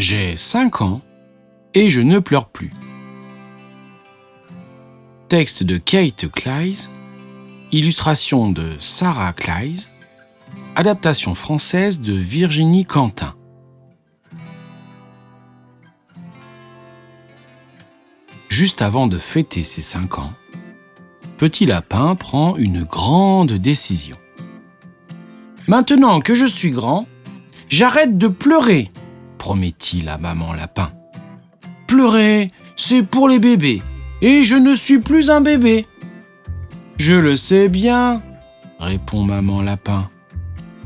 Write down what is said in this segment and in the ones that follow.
J'ai 5 ans et je ne pleure plus. Texte de Kate Cleise, illustration de Sarah Cleise, adaptation française de Virginie Quentin. Juste avant de fêter ses 5 ans, Petit Lapin prend une grande décision. Maintenant que je suis grand, j'arrête de pleurer, promet-il à maman Lapin. Pleurer, c'est pour les bébés, et je ne suis plus un bébé. Je le sais bien, répond maman Lapin.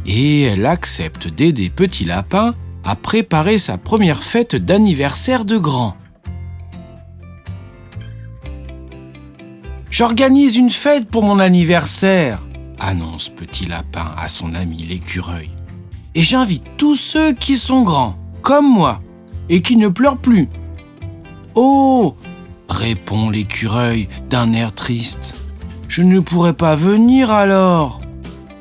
Et elle accepte d'aider Petit Lapin à préparer sa première fête d'anniversaire de grand. J'organise une fête pour mon anniversaire, annonce Petit Lapin à son ami l'écureuil. Et j'invite tous ceux qui sont grands, comme moi, et qui ne pleurent plus. Oh, répond l'écureuil d'un air triste. Je ne pourrai pas venir alors.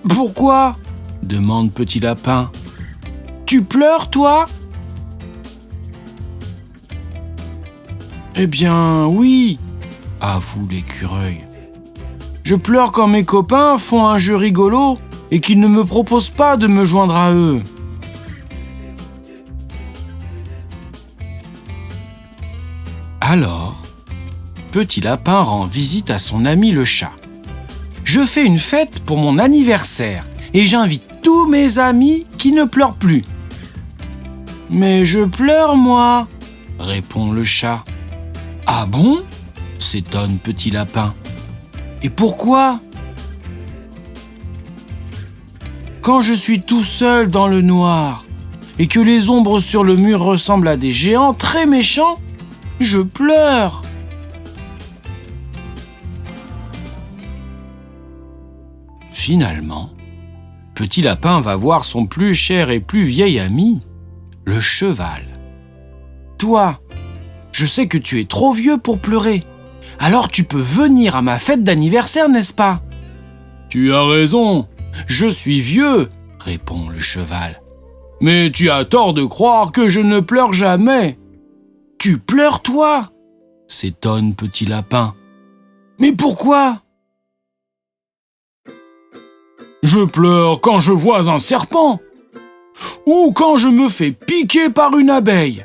Pourquoi ? Demande Petit Lapin. Tu pleures, toi ? Eh bien, oui, avoue l'écureuil. Je pleure quand mes copains font un jeu rigolo et qu'ils ne me proposent pas de me joindre à eux. Alors, Petit Lapin rend visite à son ami le chat. Je fais une fête pour mon anniversaire et j'invite tous mes amis qui ne pleurent plus. Mais je pleure, moi, répond le chat. Ah bon ? S'étonne Petit Lapin. Et pourquoi ? Quand je suis tout seul dans le noir et que les ombres sur le mur ressemblent à des géants très méchants, je pleure. Finalement, Petit Lapin va voir son plus cher et plus vieil ami, le cheval. Toi, je sais que tu es trop vieux pour pleurer. Alors tu peux venir à ma fête d'anniversaire, n'est-ce pas ? Tu as raison, je suis vieux, répond le cheval. Mais tu as tort de croire que je ne pleure jamais. Tu pleures, toi ? S'étonne Petit Lapin. Mais pourquoi ? Je pleure quand je vois un serpent, ou quand je me fais piquer par une abeille,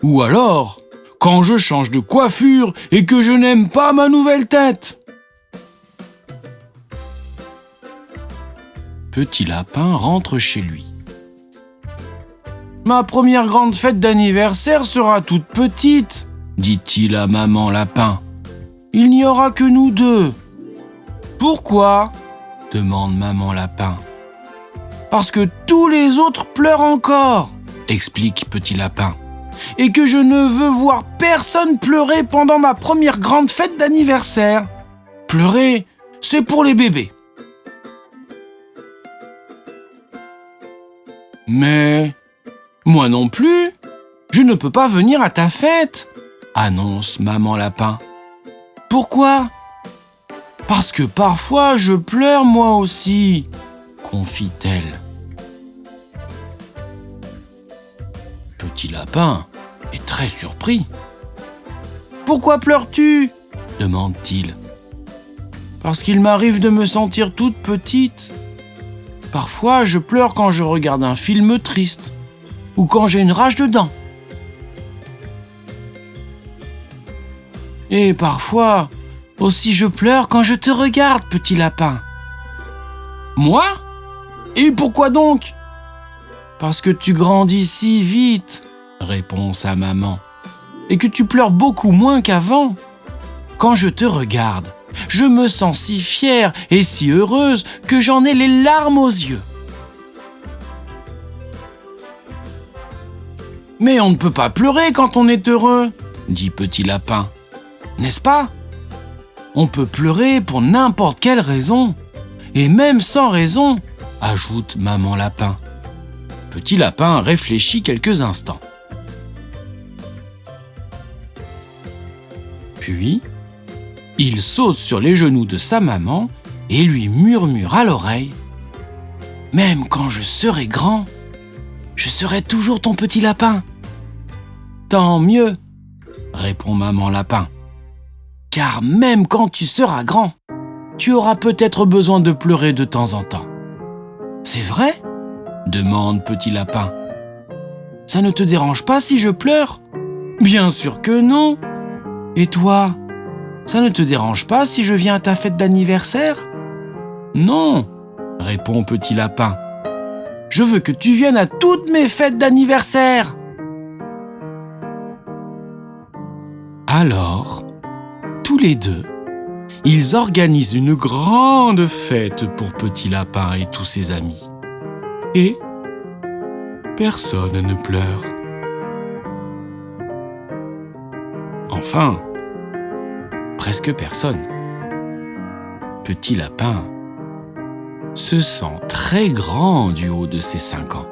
ou alors quand je change de coiffure et que je n'aime pas ma nouvelle tête. Petit Lapin rentre chez lui. Ma première grande fête d'anniversaire sera toute petite, dit-il à maman Lapin. Il n'y aura que nous deux. Pourquoi ? Demande maman Lapin. Parce que tous les autres pleurent encore, explique Petit Lapin. Et que je ne veux voir personne pleurer pendant ma première grande fête d'anniversaire. Pleurer, c'est pour les bébés. Mais moi non plus, je ne peux pas venir à ta fête, annonce maman Lapin. Pourquoi ? Parce que parfois je pleure moi aussi, confie-t-elle. Petit Lapin est très surpris. Pourquoi pleures-tu ? Demande-t-il. Parce qu'il m'arrive de me sentir toute petite. Parfois je pleure quand je regarde un film triste ou quand j'ai une rage de dents. Et parfois aussi je pleure quand je te regarde, Petit Lapin. Moi ? Et pourquoi donc ? Parce que tu grandis si vite, répond sa maman, et que tu pleures beaucoup moins qu'avant. Quand je te regarde, je me sens si fière et si heureuse que j'en ai les larmes aux yeux. Mais on ne peut pas pleurer quand on est heureux, dit Petit Lapin. N'est-ce pas ? On peut pleurer pour n'importe quelle raison, et même sans raison, ajoute maman Lapin. Petit Lapin réfléchit quelques instants. Puis, il saute sur les genoux de sa maman et lui murmure à l'oreille « Même quand je serai grand, je serai toujours ton petit lapin. Tant mieux, répond maman lapin. Car même quand tu seras grand, tu auras peut-être besoin de pleurer de temps en temps. C'est vrai ? Demande petit lapin. Ça ne te dérange pas si je pleure ? Bien sûr que non. Et toi, ça ne te dérange pas si je viens à ta fête d'anniversaire ? Non, répond petit lapin. Je veux que tu viennes à toutes mes fêtes d'anniversaire. Alors, tous les deux, ils organisent une grande fête pour petit lapin et tous ses amis. Et personne ne pleure. Enfin, presque personne. Petit lapin se sent très grand du haut de ses 5 ans.